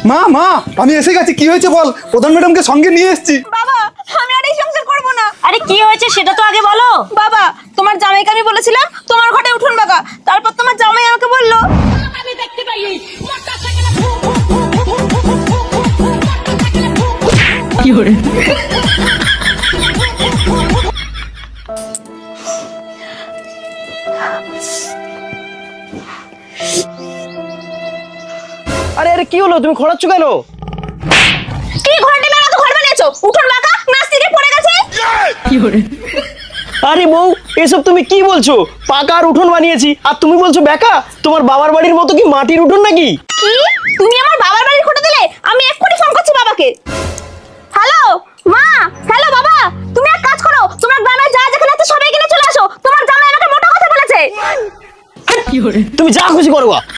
মা মা আমি এসে গেছি, কি হয়েছে বল? প্রধান ম্যাডামকে সঙ্গে নিয়ে এসেছি। বাবা আমি আর এই সংসার করব না। আরে কি হয়েছে সেটা তো আগে বলো। বাবা তোমার জামাইকে আমি বলেছিলাম তোমার ঘরে উঠুন বাগা, তারপর তোমার জামাই আমাকে বললো আমি দেখতে পাই কি হরে আরে আরে কি হলো, তুমি খোঁড়াচ্ছ কেন? কি ঘন্টা মেলা তো ঘর বানিয়েছো, উঠুন বাগা নাস্তিকে পড়ে গেছে। কি হরে আরে বউ, এসব তুমি কি বলছো? পাকার উঠোন বানিয়েছি আর তুমি বলছো বেকা? তোমার বাবার বাড়ির মতো কি মাটির উঠোন নাকি? কি তুমি আমার বাবার বাড়ির খোঁটা দিলে? আমি এক্ষুনি ফোন করছি বাবাকে। হ্যালো মা, হ্যালো বাবা, তুমি এক কাজ করো, তোমার গ্রামে যা যেখানে আছে সবাই কিনে চলে আসো, তোমার জামাই আমাকে মোটা কথা বলেছে। তুমি যা খুশি করো।